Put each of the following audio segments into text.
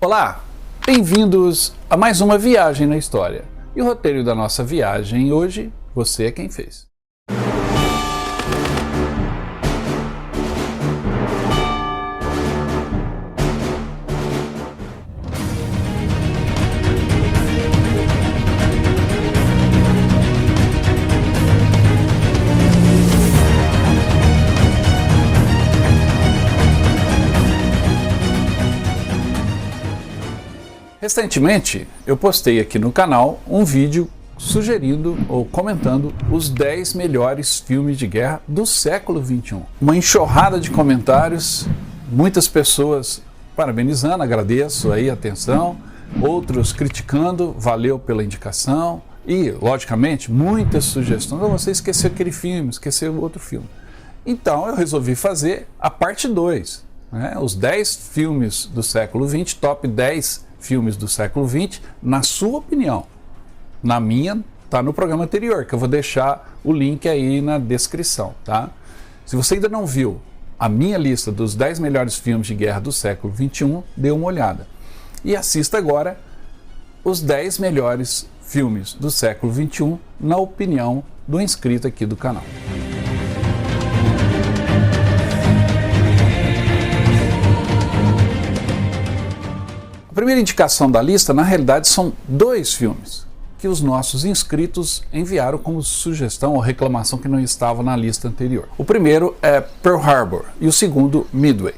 Olá, bem-vindos a mais uma viagem na história. E o roteiro da nossa viagem hoje, você é quem fez. Recentemente, eu postei aqui no canal um vídeo sugerindo ou comentando os 10 melhores filmes de guerra do século XXI. Uma enxurrada de comentários, muitas pessoas parabenizando, agradeço aí a atenção, outros criticando, valeu pela indicação e, logicamente, muitas sugestões. Você esqueceu aquele filme, esqueceu outro filme. Então eu resolvi fazer a parte 2, né? Os 10 filmes do século XX, top 10 filmes do século XX, na sua opinião. Na minha, tá no programa anterior, que eu vou deixar o link aí na descrição, tá? Se você ainda não viu a minha lista dos 10 melhores filmes de guerra do século XXI, dê uma olhada. E assista agora os 10 melhores filmes do século XXI, na opinião do inscrito aqui do canal. A primeira indicação da lista, na realidade, são 2 filmes que os nossos inscritos enviaram como sugestão ou reclamação que não estava na lista anterior. O primeiro é Pearl Harbor e o segundo, Midway.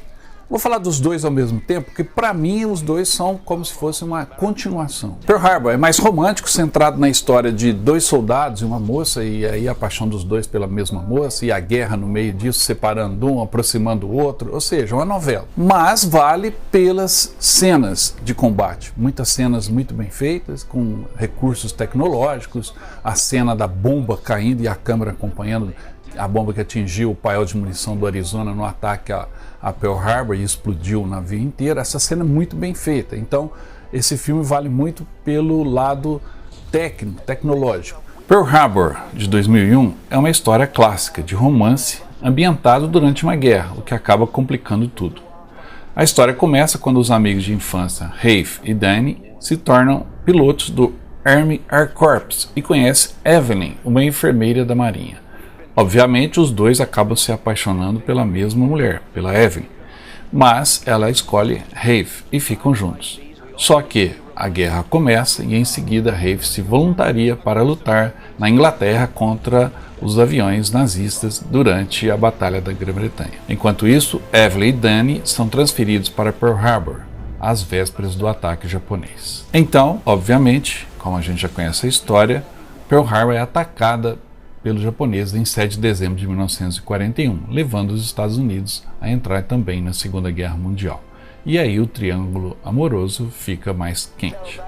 Vou falar dos dois ao mesmo tempo, porque para mim os dois são como se fosse uma continuação. Pearl Harbor é mais romântico, centrado na história de 2 soldados e uma moça, e aí a paixão dos dois pela mesma moça, e a guerra no meio disso, separando um, aproximando o outro, ou seja, uma novela. Mas vale pelas cenas de combate, muitas cenas muito bem feitas, com recursos tecnológicos, a cena da bomba caindo e a câmera acompanhando a bomba que atingiu o paiol de munição do Arizona no ataque a Pearl Harbor e explodiu o navio inteiro. Essa cena é muito bem feita. Então, esse filme vale muito pelo lado técnico, tecnológico. Pearl Harbor, de 2001, é uma história clássica de romance ambientado durante uma guerra, o que acaba complicando tudo. A história começa quando os amigos de infância, Rafe e Danny, se tornam pilotos do Army Air Corps e conhecem Evelyn, uma enfermeira da Marinha. Obviamente, os dois acabam se apaixonando pela mesma mulher, pela Evelyn, mas ela escolhe Rafe e ficam juntos. Só que a guerra começa e em seguida Rafe se voluntaria para lutar na Inglaterra contra os aviões nazistas durante a Batalha da Grã-Bretanha. Enquanto isso, Evelyn e Danny são transferidos para Pearl Harbor, às vésperas do ataque japonês. Então, obviamente, como a gente já conhece a história, Pearl Harbor é atacada pelos japoneses em 7 de dezembro de 1941, levando os Estados Unidos a entrar também na Segunda Guerra Mundial. E aí o triângulo amoroso fica mais quente.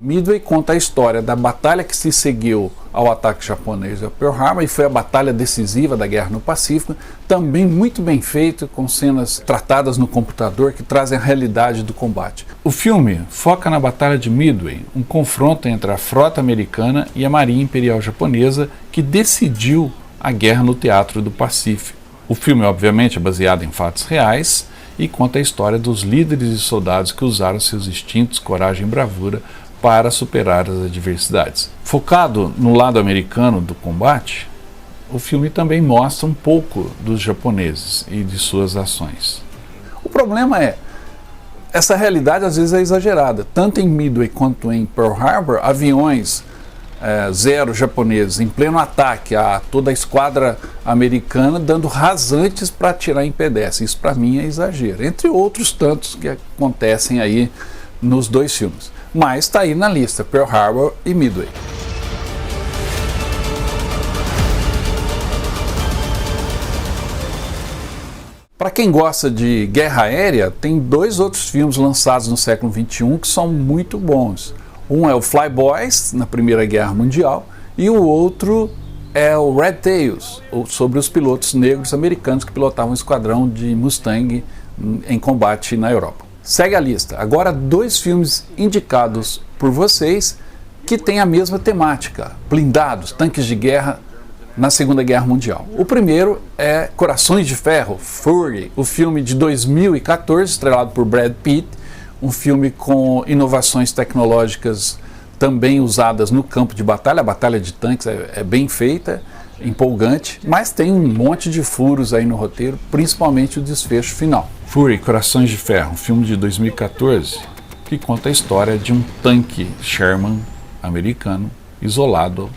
Midway conta a história da batalha que se seguiu ao ataque japonês a Pearl Harbor e foi a batalha decisiva da guerra no Pacífico, também muito bem feito, com cenas tratadas no computador que trazem a realidade do combate. O filme foca na Batalha de Midway, um confronto entre a frota americana e a Marinha Imperial Japonesa que decidiu a guerra no Teatro do Pacífico. O filme, obviamente, é baseado em fatos reais e conta a história dos líderes e soldados que usaram seus instintos, coragem e bravura para superar as adversidades. Focado no lado americano do combate, o filme também mostra um pouco dos japoneses e de suas ações. O problema é, essa realidade às vezes é exagerada. Tanto em Midway quanto em Pearl Harbor, aviões zero japoneses em pleno ataque a toda a esquadra americana, dando rasantes para atirar em pedestres. Isso para mim é exagero, entre outros tantos que acontecem aí nos 2 filmes. Mas está aí na lista, Pearl Harbor e Midway. Para quem gosta de guerra aérea, tem 2 outros filmes lançados no século XXI que são muito bons. Um é o Fly Boys, na Primeira Guerra Mundial, e o outro é o Red Tails, sobre os pilotos negros americanos que pilotavam um esquadrão de Mustang em combate na Europa. Segue a lista. Agora 2 filmes indicados por vocês que têm a mesma temática: blindados, tanques de guerra na Segunda Guerra Mundial. O primeiro é Corações de Ferro, Fury, o filme de 2014, estrelado por Brad Pitt, um filme com inovações tecnológicas também usadas no campo de batalha. A batalha de tanques é bem feita, empolgante, mas tem um monte de furos aí no roteiro, principalmente o desfecho final. Fury, Corações de Ferro, um filme de 2014, que conta a história de um tanque Sherman americano isolado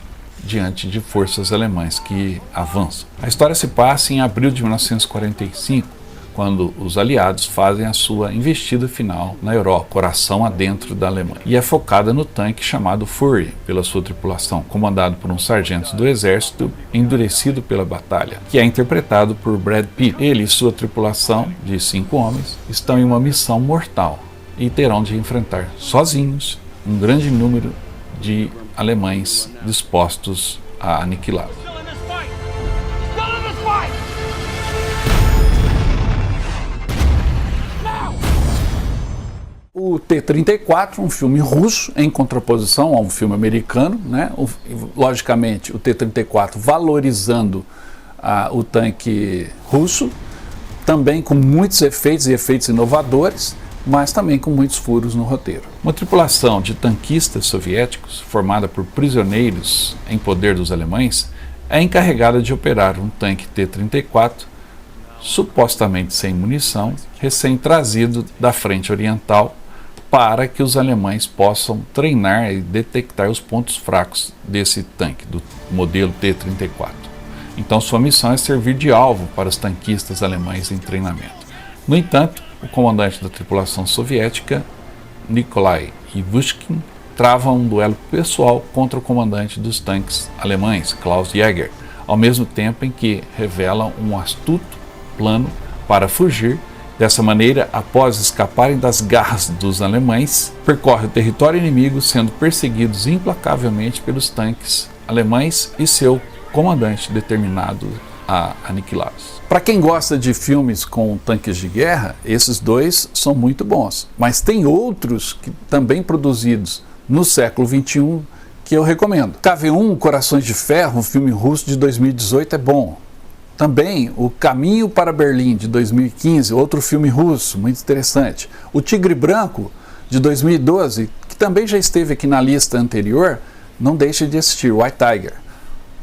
diante de forças alemãs que avançam. A história se passa em abril de 1945, quando os aliados fazem a sua investida final na Europa, coração adentro da Alemanha. E é focada no tanque chamado Fury, pela sua tripulação, comandado por um sargento do exército endurecido pela batalha, que é interpretado por Brad Pitt. Ele e sua tripulação, de 5 homens, estão em uma missão mortal e terão de enfrentar sozinhos um grande número de alemães dispostos a aniquilá-lo. O T-34, um filme russo, em contraposição a um filme americano, né? Logicamente, o T-34 valorizando o tanque russo, também com muitos efeitos e efeitos inovadores, mas também com muitos furos no roteiro. Uma tripulação de tanquistas soviéticos, formada por prisioneiros em poder dos alemães, é encarregada de operar um tanque T-34, supostamente sem munição, recém-trazido da frente oriental, para que os alemães possam treinar e detectar os pontos fracos desse tanque, do modelo T-34. Então sua missão é servir de alvo para os tanquistas alemães em treinamento. No entanto, o comandante da tripulação soviética, Nikolai Ivushkin, trava um duelo pessoal contra o comandante dos tanques alemães, Klaus Jäger, ao mesmo tempo em que revela um astuto plano para fugir. Dessa maneira, após escaparem das garras dos alemães, percorre o território inimigo, sendo perseguidos implacavelmente pelos tanques alemães e seu comandante determinado a aniquilá-los. Para quem gosta de filmes com tanques de guerra, esses dois são muito bons, mas tem outros que também produzidos no século XXI que eu recomendo. KV-1, Corações de Ferro, um filme russo de 2018, é bom. Também O Caminho para Berlim, de 2015, outro filme russo, muito interessante. O Tigre Branco, de 2012, que também já esteve aqui na lista anterior, não deixe de assistir, White Tiger.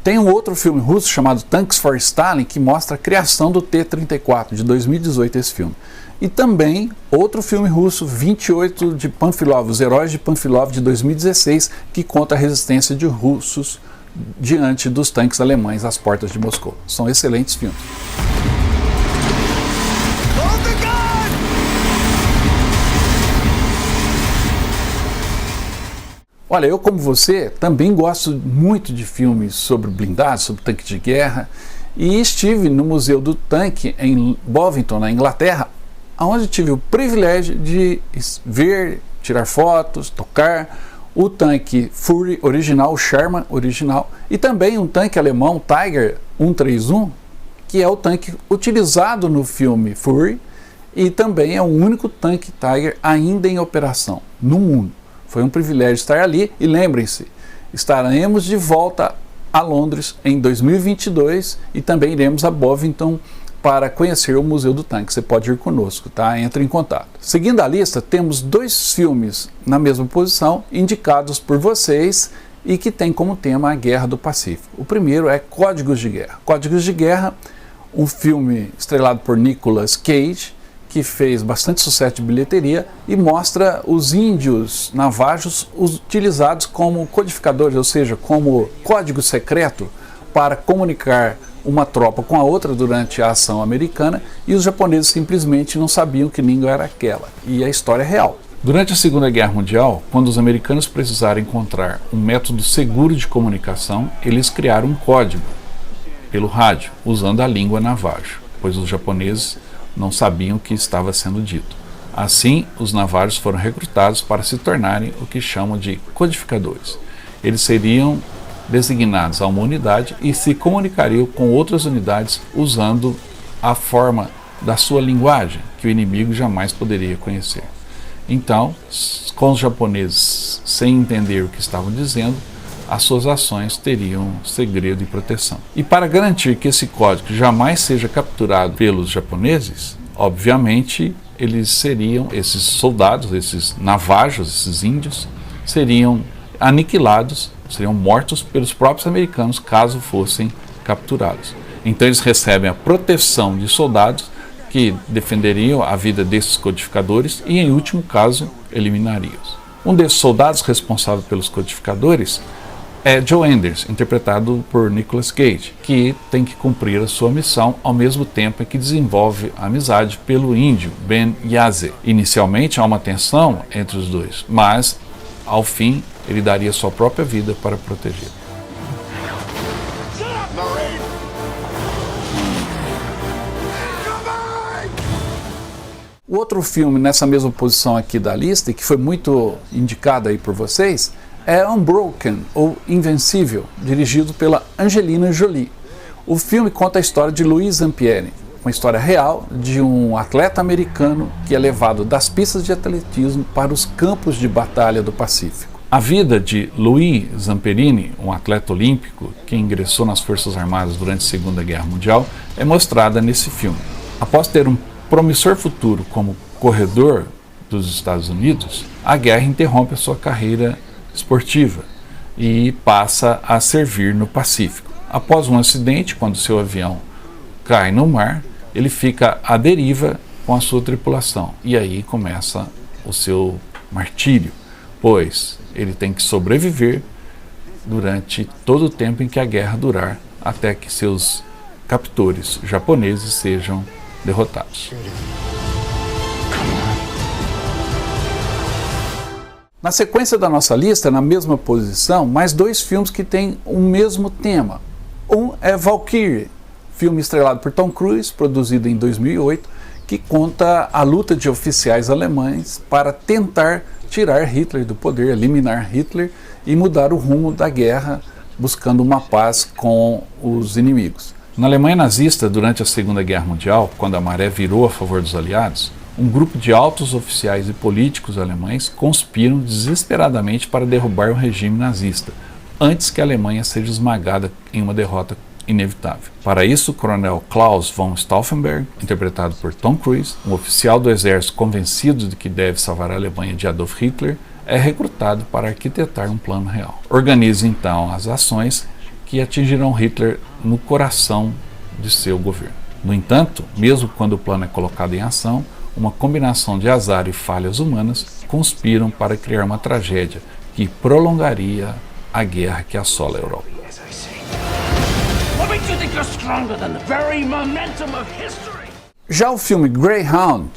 Tem um outro filme russo chamado Tanks for Stalin, que mostra a criação do T-34, de 2018 esse filme. E também outro filme russo, 28 de Panfilov, Os Heróis de Panfilov, de 2016, que conta a resistência de russos diante dos tanques alemães às portas de Moscou. São excelentes filmes. Olha, eu como você também gosto muito de filmes sobre blindados, sobre tanque de guerra, e estive no Museu do Tanque em Bovington, na Inglaterra, onde tive o privilégio de ver, tirar fotos, tocar o tanque Fury original, o Sherman original, e também um tanque alemão Tiger 131, que é o tanque utilizado no filme Fury, e também é o único tanque Tiger ainda em operação no mundo. Foi um privilégio estar ali, e lembrem-se, estaremos de volta a Londres em 2022 e também iremos a Bovington para conhecer o Museu do Tanque. Você pode ir conosco, tá? Entre em contato. Seguindo a lista, temos 2 filmes na mesma posição, indicados por vocês e que tem como tema a Guerra do Pacífico. O primeiro é Códigos de Guerra. Códigos de Guerra, um filme estrelado por Nicolas Cage, que fez bastante sucesso de bilheteria e mostra os índios navajos utilizados como codificadores, ou seja, como código secreto para comunicar uma tropa com a outra durante a ação americana, e os japoneses simplesmente não sabiam que língua era aquela, e a história é real. Durante a Segunda Guerra Mundial, quando os americanos precisaram encontrar um método seguro de comunicação, eles criaram um código pelo rádio, usando a língua navajo, pois os japoneses não sabiam o que estava sendo dito. Assim, os navajos foram recrutados para se tornarem o que chamam de codificadores. Eles seriam designados a uma unidade e se comunicariam com outras unidades usando a forma da sua linguagem, que o inimigo jamais poderia conhecer. Então, com os japoneses sem entender o que estavam dizendo, as suas ações teriam segredo e proteção. E para garantir que esse código jamais seja capturado pelos japoneses, obviamente esses soldados, esses navajos, esses índios, seriam aniquilados, seriam mortos pelos próprios americanos caso fossem capturados. Então eles recebem a proteção de soldados que defenderiam a vida desses codificadores e, em último caso, eliminariam-os. Um desses soldados responsável pelos codificadores é Joe Anders, interpretado por Nicolas Cage, que tem que cumprir a sua missão ao mesmo tempo em que desenvolve a amizade pelo índio Ben Yazzie. Inicialmente há uma tensão entre os dois, mas ao fim ele daria sua própria vida para protegê-lo. O outro filme nessa mesma posição aqui da lista, e que foi muito indicado aí por vocês, é Unbroken, ou Invencível, dirigido pela Angelina Jolie. O filme conta a história de Louis Zampieri, uma história real de um atleta americano que é levado das pistas de atletismo para os campos de batalha do Pacífico. A vida de Louis Zamperini, um atleta olímpico que ingressou nas Forças Armadas durante a Segunda Guerra Mundial, é mostrada nesse filme. Após ter um promissor futuro como corredor dos Estados Unidos, a guerra interrompe a sua carreira esportiva e passa a servir no Pacífico. Após um acidente, quando seu avião cai no mar, ele fica à deriva com a sua tripulação. E aí começa o seu martírio, pois ele tem que sobreviver durante todo o tempo em que a guerra durar, até que seus captores japoneses sejam derrotados. Na sequência da nossa lista, na mesma posição, mais dois filmes que têm o mesmo tema. Um é Valkyrie, filme estrelado por Tom Cruise, produzido em 2008, que conta a luta de oficiais alemães para tentar tirar Hitler do poder, eliminar Hitler e mudar o rumo da guerra, buscando uma paz com os inimigos. Na Alemanha nazista, durante a Segunda Guerra Mundial, quando a maré virou a favor dos aliados, um grupo de altos oficiais e políticos alemães conspiram desesperadamente para derrubar o regime nazista, antes que a Alemanha seja esmagada em uma derrota inevitável. Para isso, o coronel Klaus von Stauffenberg, interpretado por Tom Cruise, um oficial do exército convencido de que deve salvar a Alemanha de Adolf Hitler, é recrutado para arquitetar um plano real. Organiza então as ações que atingirão Hitler no coração de seu governo. No entanto, mesmo quando o plano é colocado em ação, uma combinação de azar e falhas humanas conspiram para criar uma tragédia que prolongaria a guerra que assola a Europa. Já o filme Greyhound,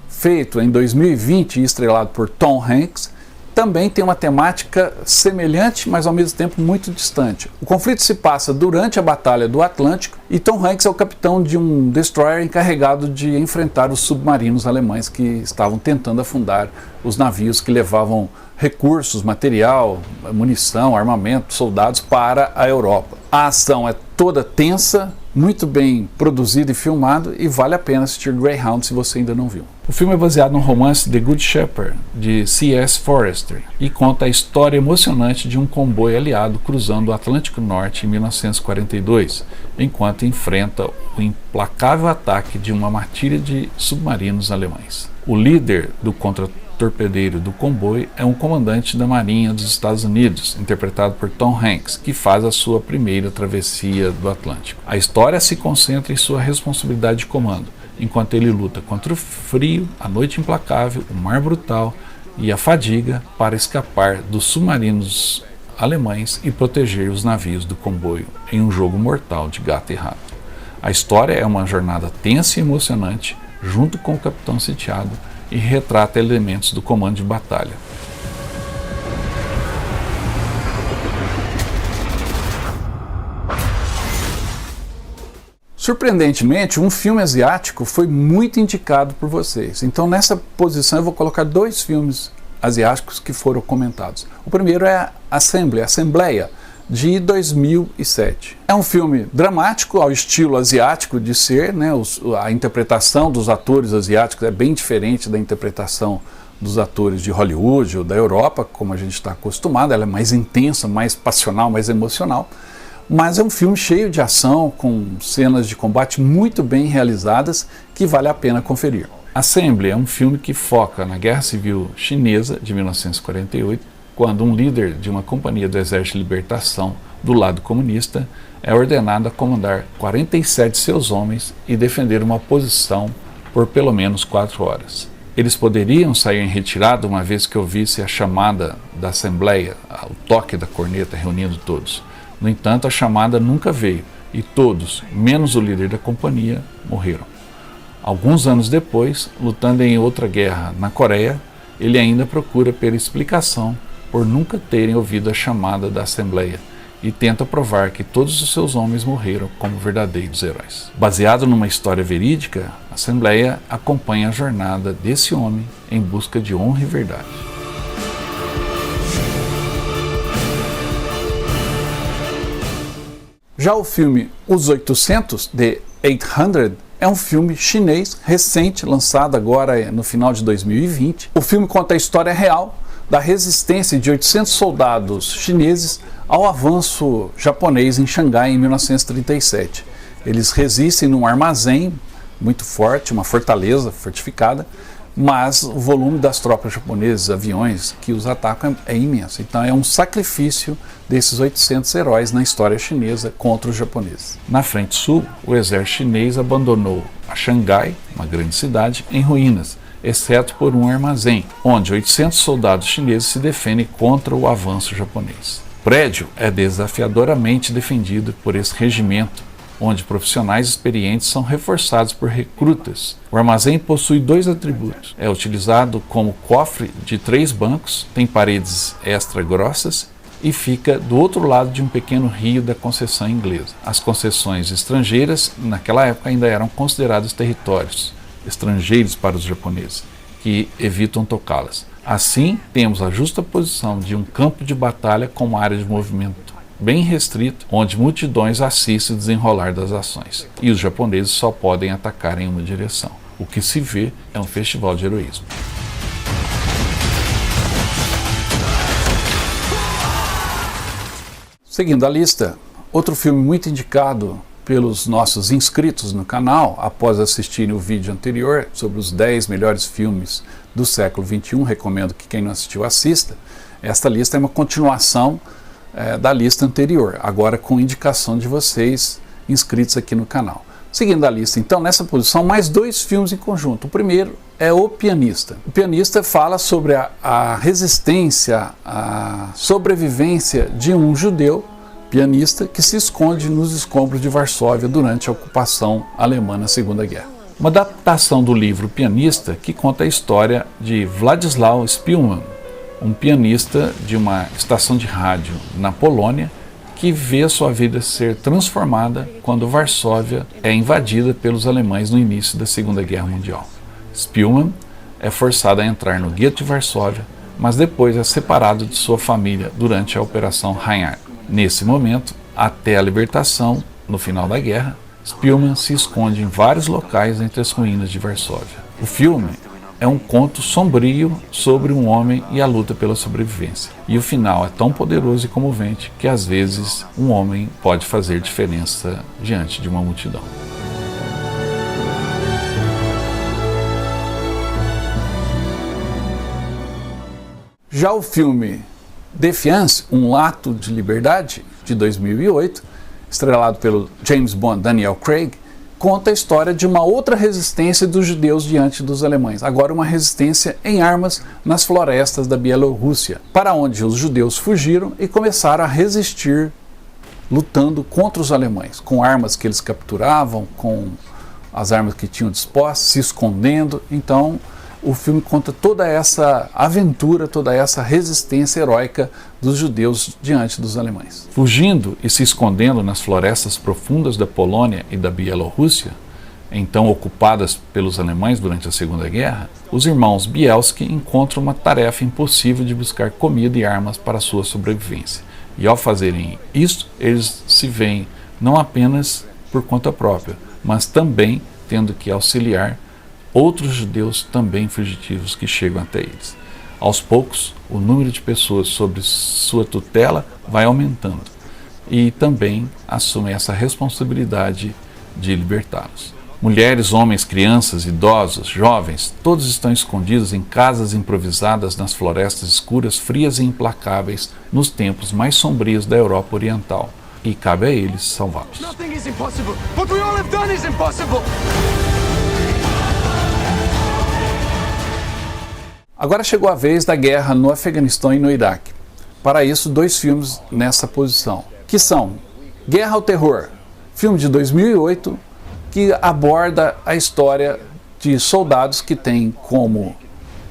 feito em 2020 e estrelado por Tom Hanks, também tem uma temática semelhante, mas ao mesmo tempo muito distante. O conflito se passa durante a Batalha do Atlântico e Tom Hanks é o capitão de um destroyer encarregado de enfrentar os submarinos alemães que estavam tentando afundar os navios que levavam recursos, material, munição, armamento, soldados para a Europa. A ação é toda tensa, muito bem produzido e filmado, e vale a pena assistir Greyhound se você ainda não viu. O filme é baseado no romance The Good Shepherd, de C.S. Forester, e conta a história emocionante de um comboio aliado cruzando o Atlântico Norte em 1942, enquanto enfrenta o implacável ataque de uma matilha de submarinos alemães. O líder do contra-torpedeiro do comboio é um comandante da Marinha dos Estados Unidos, interpretado por Tom Hanks, que faz a sua primeira travessia do Atlântico. A história se concentra em sua responsabilidade de comando, enquanto ele luta contra o frio, a noite implacável, o mar brutal e a fadiga para escapar dos submarinos alemães e proteger os navios do comboio em um jogo mortal de gato e rato. A história é uma jornada tensa e emocionante, junto com o capitão sitiado, e retrata elementos do comando de batalha. Surpreendentemente, um filme asiático foi muito indicado por vocês. Então, nessa posição, eu vou colocar dois filmes asiáticos que foram comentados. O primeiro é Assembleia, de 2007. É um filme dramático, ao estilo asiático de ser, né? A interpretação dos atores asiáticos é bem diferente da interpretação dos atores de Hollywood ou da Europa, como a gente está acostumado. Ela é mais intensa, mais passional, mais emocional, mas é um filme cheio de ação, com cenas de combate muito bem realizadas, que vale a pena conferir. Assembly é um filme que foca na Guerra Civil Chinesa de 1948, quando um líder de uma companhia do Exército de Libertação do lado comunista é ordenado a comandar 47 de seus homens e defender uma posição por pelo menos 4 horas. Eles poderiam sair em retirada uma vez que ouvisse a chamada da Assembleia, o toque da corneta reunindo todos. No entanto, a chamada nunca veio e todos, menos o líder da companhia, morreram. Alguns anos depois, lutando em outra guerra na Coreia, ele ainda procura pela explicação por nunca terem ouvido a chamada da Assembleia e tenta provar que todos os seus homens morreram como verdadeiros heróis. Baseado numa história verídica, a Assembleia acompanha a jornada desse homem em busca de honra e verdade. Já o filme Os 800, The 800, é um filme chinês recente, lançado agora no final de 2020. O filme conta a história real da resistência de 800 soldados chineses ao avanço japonês em Xangai em 1937. Eles resistem num armazém muito forte, uma fortaleza fortificada, mas o volume das tropas japonesas, aviões que os atacam é imenso. Então é um sacrifício desses 800 heróis na história chinesa contra os japoneses. Na frente sul, o exército chinês abandonou a Xangai, uma grande cidade, em ruínas, exceto por um armazém, onde 800 soldados chineses se defendem contra o avanço japonês. O prédio é desafiadoramente defendido por esse regimento, onde profissionais experientes são reforçados por recrutas. O armazém possui 2 atributos. É utilizado como cofre de 3 bancos, tem paredes extra grossas e fica do outro lado de um pequeno rio da concessão inglesa. As concessões estrangeiras, naquela época, ainda eram considerados territórios estrangeiros para os japoneses, que evitam tocá-las. Assim, temos a justa posição de um campo de batalha com uma área de movimento bem restrito, onde multidões assistem o desenrolar das ações, e os japoneses só podem atacar em uma direção. O que se vê é um festival de heroísmo. Seguindo a lista, outro filme muito indicado pelos nossos inscritos no canal, após assistirem o vídeo anterior sobre os 10 melhores filmes do século XXI, recomendo que quem não assistiu assista. Esta lista é uma continuação da lista anterior, agora com indicação de vocês inscritos aqui no canal. Seguindo a lista, então, nessa posição, mais 2 filmes em conjunto. O primeiro é O Pianista. O Pianista fala sobre a resistência, a sobrevivência de um judeu pianista que se esconde nos escombros de Varsóvia durante a ocupação alemã na Segunda Guerra. Uma adaptação do livro Pianista que conta a história de Władysław Szpilman, um pianista de uma estação de rádio na Polônia que vê sua vida ser transformada quando Varsóvia é invadida pelos alemães no início da Segunda Guerra Mundial. Szpilman é forçado a entrar no gueto de Varsóvia, mas depois é separado de sua família durante a Operação Reinhard. Nesse momento, até a libertação, no final da guerra, Szpilman se esconde em vários locais entre as ruínas de Varsóvia. O filme é um conto sombrio sobre um homem e a luta pela sobrevivência. E o final é tão poderoso e comovente que às vezes um homem pode fazer diferença diante de uma multidão. Já o filme Defiance, um ato de liberdade, de 2008, estrelado pelo James Bond Daniel Craig, conta a história de uma outra resistência dos judeus diante dos alemães, agora uma resistência em armas nas florestas da Bielorrússia, para onde os judeus fugiram e começaram a resistir lutando contra os alemães, com armas que eles capturavam, com as armas que tinham dispostas, se escondendo. Então o filme conta toda essa aventura, toda essa resistência heróica dos judeus diante dos alemães. Fugindo e se escondendo nas florestas profundas da Polônia e da Bielorrússia, então ocupadas pelos alemães durante a Segunda Guerra, os irmãos Bielski encontram uma tarefa impossível de buscar comida e armas para a sua sobrevivência. E ao fazerem isso, eles se veem não apenas por conta própria, mas também tendo que auxiliar outros judeus também fugitivos que chegam até eles. Aos poucos, o número de pessoas sob sua tutela vai aumentando e também assumem essa responsabilidade de libertá-los. Mulheres, homens, crianças, idosos, jovens, todos estão escondidos em casas improvisadas nas florestas escuras, frias e implacáveis nos tempos mais sombrios da Europa Oriental. E cabe a eles salvá-los. Agora chegou a vez da guerra no Afeganistão e no Iraque. Para isso, 2 filmes nessa posição, que são Guerra ao Terror, filme de 2008, que aborda a história de soldados que têm como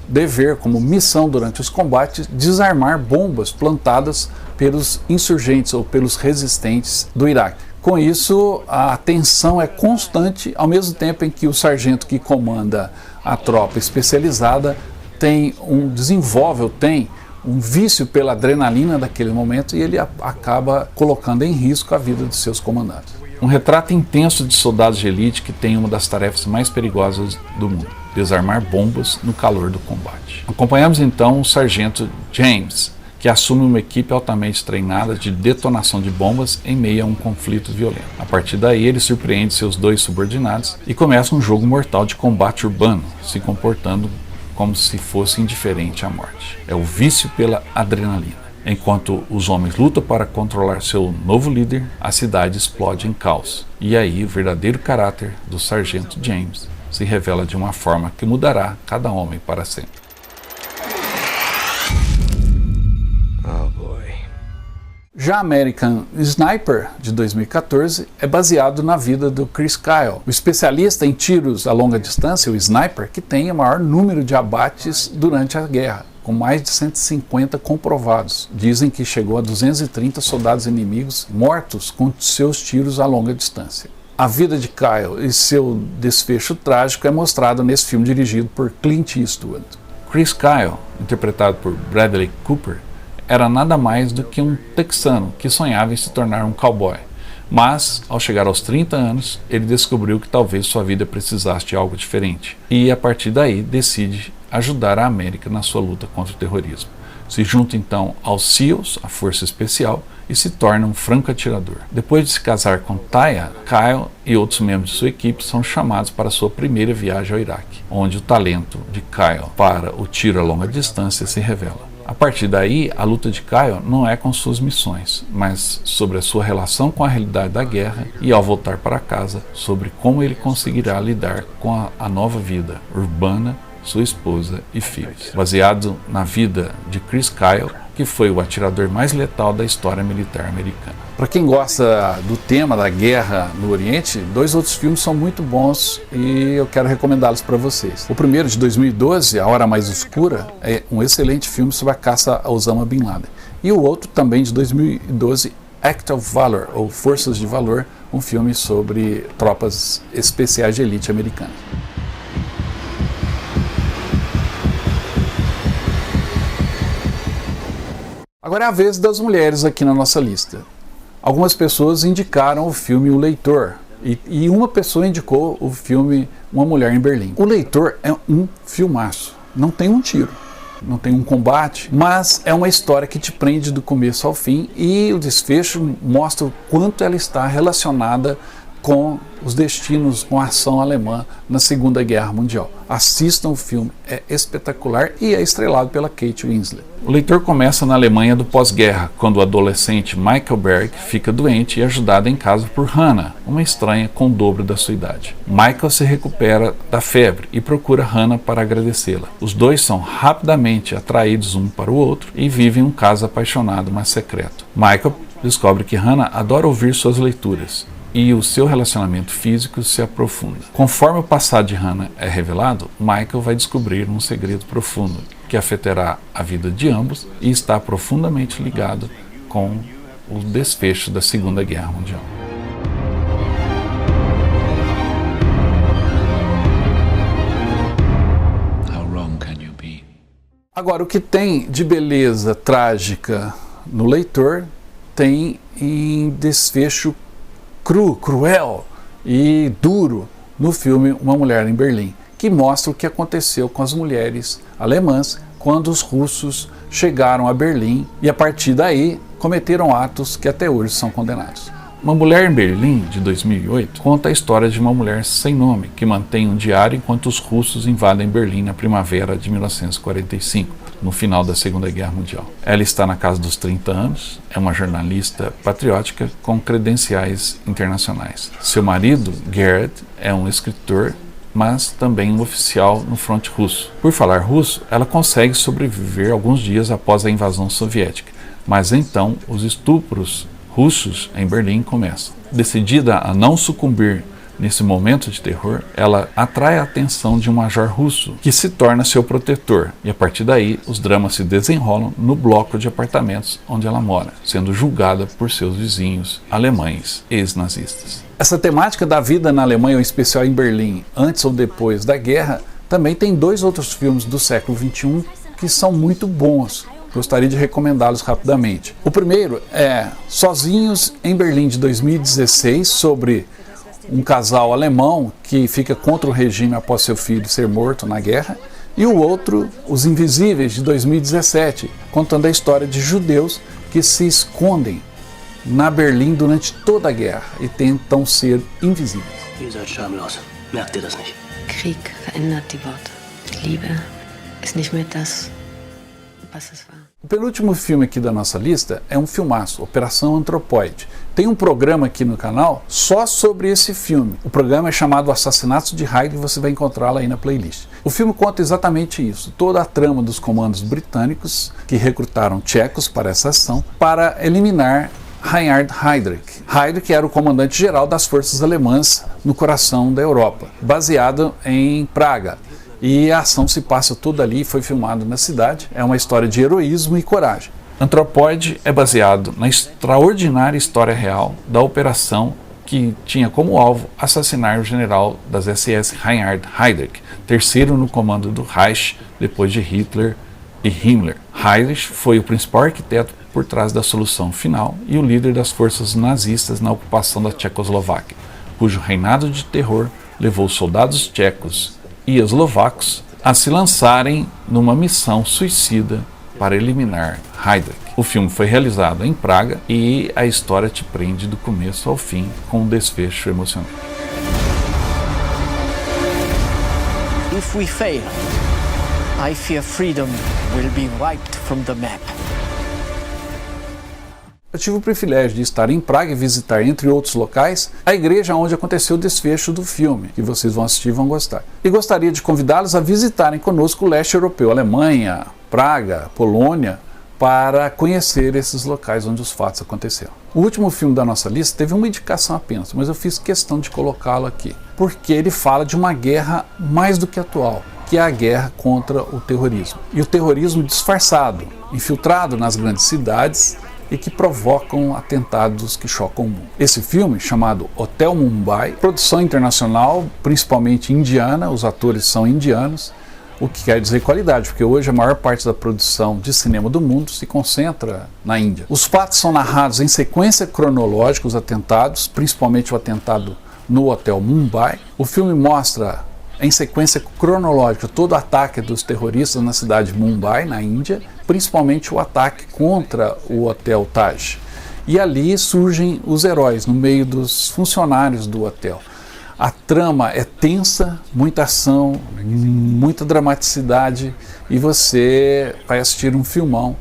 dever, como missão durante os combates, desarmar bombas plantadas pelos insurgentes ou pelos resistentes do Iraque. Com isso, a tensão é constante, ao mesmo tempo em que o sargento que comanda a tropa especializada tem um vício pela adrenalina daquele momento e ele acaba colocando em risco a vida de seus comandantes. Um retrato intenso de soldados de elite que tem uma das tarefas mais perigosas do mundo: desarmar bombas no calor do combate. Acompanhamos então o sargento James, que assume uma equipe altamente treinada de detonação de bombas em meio a um conflito violento. A partir daí, ele surpreende seus 2 subordinados e começa um jogo mortal de combate urbano, se comportando como se fosse indiferente à morte. É o vício pela adrenalina. Enquanto os homens lutam para controlar seu novo líder, a cidade explode em caos. E aí o verdadeiro caráter do sargento James se revela de uma forma que mudará cada homem para sempre. Já American Sniper, de 2014, é baseado na vida do Chris Kyle, o especialista em tiros a longa distância, o sniper, que tem o maior número de abates durante a guerra, com mais de 150 comprovados. Dizem que chegou a 230 soldados inimigos mortos com seus tiros a longa distância. A vida de Kyle e seu desfecho trágico é mostrado nesse filme dirigido por Clint Eastwood. Chris Kyle, interpretado por Bradley Cooper, era nada mais do que um texano que sonhava em se tornar um cowboy. Mas, ao chegar aos 30 anos, ele descobriu que talvez sua vida precisasse de algo diferente. E, a partir daí, decide ajudar a América na sua luta contra o terrorismo. Se junta então aos SEALs, a Força Especial, e se torna um franco atirador. Depois de se casar com Taya, Kyle e outros membros de sua equipe são chamados para sua primeira viagem ao Iraque, onde o talento de Kyle para o tiro a longa distância se revela. A partir daí, a luta de Kyle não é com suas missões, mas sobre a sua relação com a realidade da guerra e, ao voltar para casa, sobre como ele conseguirá lidar com a nova vida urbana, sua esposa e filhos. Baseado na vida de Chris Kyle, que foi o atirador mais letal da história militar americana. Para quem gosta do tema da guerra no Oriente, 2 outros filmes são muito bons e eu quero recomendá-los para vocês. O primeiro, de 2012, A Hora Mais Escura, é um excelente filme sobre a caça a Osama Bin Laden. E o outro, também de 2012, Act of Valor, ou Forças de Valor, um filme sobre tropas especiais de elite americanas. Agora é a vez das mulheres aqui na nossa lista. Algumas pessoas indicaram o filme O Leitor e uma pessoa indicou o filme Uma Mulher em Berlim. O Leitor é um filmaço, não tem um tiro, não tem um combate, mas é uma história que te prende do começo ao fim e o desfecho mostra o quanto ela está relacionada com os destinos, com a ação alemã na Segunda Guerra Mundial. Assistam o filme, é espetacular e é estrelado pela Kate Winslet. O Leitor começa na Alemanha do pós-guerra, quando o adolescente Michael Berg fica doente e é ajudado em casa por Hannah, uma estranha com o dobro da sua idade. Michael se recupera da febre e procura Hannah para agradecê-la. Os dois são rapidamente atraídos um para o outro e vivem um caso apaixonado, mas secreto. Michael descobre que Hannah adora ouvir suas leituras e o seu relacionamento físico se aprofunda. Conforme o passado de Hannah é revelado, Michael vai descobrir um segredo profundo que afetará a vida de ambos e está profundamente ligado com o desfecho da Segunda Guerra Mundial. Agora, o que tem de beleza trágica no Leitor tem em desfecho cruel e duro no filme Uma Mulher em Berlim, que mostra o que aconteceu com as mulheres alemãs quando os russos chegaram a Berlim e a partir daí cometeram atos que até hoje são condenados. Uma Mulher em Berlim, de 2008, conta a história de uma mulher sem nome que mantém um diário enquanto os russos invadem Berlim na primavera de 1945, no final da Segunda Guerra Mundial. Ela está na casa dos 30 anos, é uma jornalista patriótica com credenciais internacionais. Seu marido, Gerhard, é um escritor, mas também um oficial no fronte russo. Por falar russo, ela consegue sobreviver alguns dias após a invasão soviética, mas então os estupros russos em Berlim começam. Decidida a não sucumbir nesse momento de terror, ela atrai a atenção de um major russo, que se torna seu protetor, e a partir daí os dramas se desenrolam no bloco de apartamentos onde ela mora, sendo julgada por seus vizinhos alemães ex-nazistas. Essa temática da vida na Alemanha, em especial em Berlim, antes ou depois da guerra, também tem 2 outros filmes do século XXI que são muito bons. Gostaria de recomendá-los rapidamente. O primeiro é Sozinhos em Berlim, de 2016, sobre um casal alemão que fica contra o regime após seu filho ser morto na guerra. E o outro, Os Invisíveis, de 2017, contando a história de judeus que se escondem na Berlim durante toda a guerra e tentam ser invisíveis. Ihr seid schamlos. Merkt ihr das nicht? Krieg verändert die Worte. Liebe ist nicht mehr das, was es war. O penúltimo filme aqui da nossa lista é um filmaço, Operação Anthropoid. Tem um programa aqui no canal só sobre esse filme. O programa é chamado Assassinatos de Hyde e você vai encontrá-lo aí na playlist. O filme conta exatamente isso, toda a trama dos comandos britânicos que recrutaram tchecos para essa ação para eliminar Reinhard Heydrich. Heydrich era o comandante-geral das forças alemãs no coração da Europa, baseado em Praga. E a ação se passa toda ali, foi filmado na cidade. É uma história de heroísmo e coragem. Anthropoid é baseado na extraordinária história real da operação que tinha como alvo assassinar o general das SS Reinhard Heydrich, terceiro no comando do Reich depois de Hitler e Himmler. Heydrich foi o principal arquiteto por trás da solução final e o líder das forças nazistas na ocupação da Tchecoslováquia, cujo reinado de terror levou os soldados tchecos e eslovacos a se lançarem numa missão suicida para eliminar Heydrich. O filme foi realizado em Praga e a história te prende do começo ao fim com um desfecho emocionante. If we fail, I fear freedom will be wiped from the map. Eu tive o privilégio de estar em Praga e visitar, entre outros locais, a igreja onde aconteceu o desfecho do filme, que vocês vão assistir e vão gostar. E gostaria de convidá-los a visitarem conosco o leste europeu, Alemanha, Praga, Polônia, para conhecer esses locais onde os fatos aconteceram. O último filme da nossa lista teve uma indicação apenas, mas eu fiz questão de colocá-lo aqui, porque ele fala de uma guerra mais do que atual, que é a guerra contra o terrorismo. E o terrorismo disfarçado, infiltrado nas grandes cidades, e que provocam atentados que chocam o mundo. Esse filme, chamado Hotel Mumbai, produção internacional, principalmente indiana, os atores são indianos, o que quer dizer qualidade, porque hoje a maior parte da produção de cinema do mundo se concentra na Índia. Os fatos são narrados em sequência cronológica, os atentados, principalmente o atentado no Hotel Mumbai. O filme mostra em sequência cronológica todo o ataque dos terroristas na cidade de Mumbai, na Índia, principalmente o ataque contra o Hotel Taj. E ali surgem os heróis no meio dos funcionários do hotel. A trama é tensa, muita ação, muita dramaticidade e você vai assistir um filmão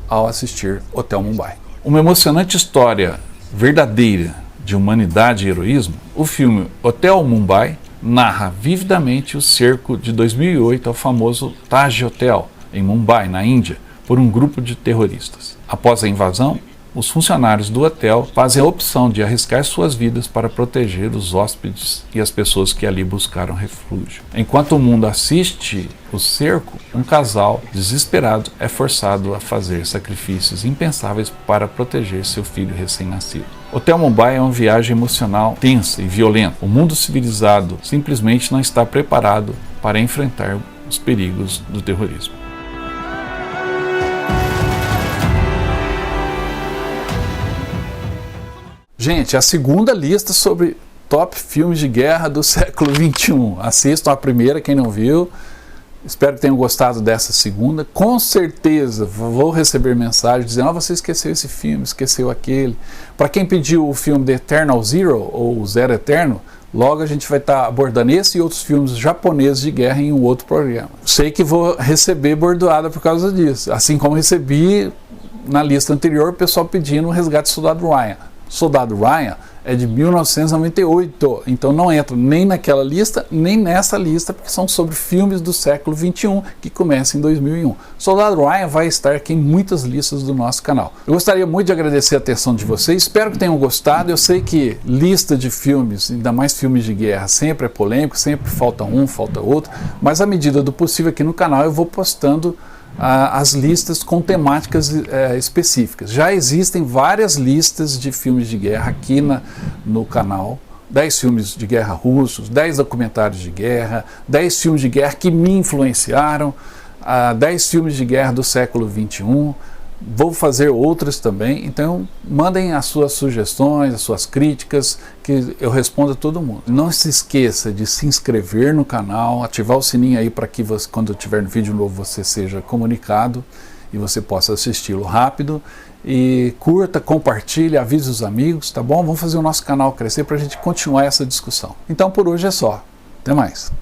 ao assistir Hotel Mumbai. Uma emocionante história verdadeira de humanidade e heroísmo, o filme Hotel Mumbai narra vividamente o cerco de 2008 ao famoso Taj Hotel, em Mumbai, na Índia, por um grupo de terroristas. Após a invasão, os funcionários do hotel fazem a opção de arriscar suas vidas para proteger os hóspedes e as pessoas que ali buscaram refúgio. Enquanto o mundo assiste o cerco, um casal desesperado é forçado a fazer sacrifícios impensáveis para proteger seu filho recém-nascido. Hotel Mumbai é uma viagem emocional tensa e violenta. O mundo civilizado simplesmente não está preparado para enfrentar os perigos do terrorismo. Gente, a segunda lista sobre top filmes de guerra do século XXI. Assistam a primeira, quem não viu. Espero que tenham gostado dessa segunda. Com certeza vou receber mensagens dizendo: você esqueceu esse filme, esqueceu aquele. Para quem pediu o filme The Eternal Zero, ou Zero Eterno, logo a gente vai estar abordando esse e outros filmes japoneses de guerra em um outro programa. Sei que vou receber bordoada por causa disso, assim como recebi na lista anterior o pessoal pedindo o Resgate do Soldado Ryan. Soldado Ryan é de 1998, então não entra nem naquela lista, nem nessa lista, porque são sobre filmes do século XXI que começam em 2001. Soldado Ryan vai estar aqui em muitas listas do nosso canal. Eu gostaria muito de agradecer a atenção de vocês, espero que tenham gostado. Eu sei que lista de filmes, ainda mais filmes de guerra, sempre é polêmico, sempre falta um, falta outro, mas à medida do possível aqui no canal eu vou postando as listas com temáticas específicas. Já existem várias listas de filmes de guerra aqui no canal. 10 filmes de guerra russos, 10 documentários de guerra, 10 filmes de guerra que me influenciaram, 10 filmes de guerra do século XXI. Vou fazer outras também, então mandem as suas sugestões, as suas críticas, que eu respondo a todo mundo. Não se esqueça de se inscrever no canal, ativar o sininho aí para que você, quando eu tiver um vídeo novo, você seja comunicado e você possa assisti-lo rápido. E curta, compartilhe, avise os amigos, tá bom? Vamos fazer o nosso canal crescer para a gente continuar essa discussão. Então por hoje é só. Até mais.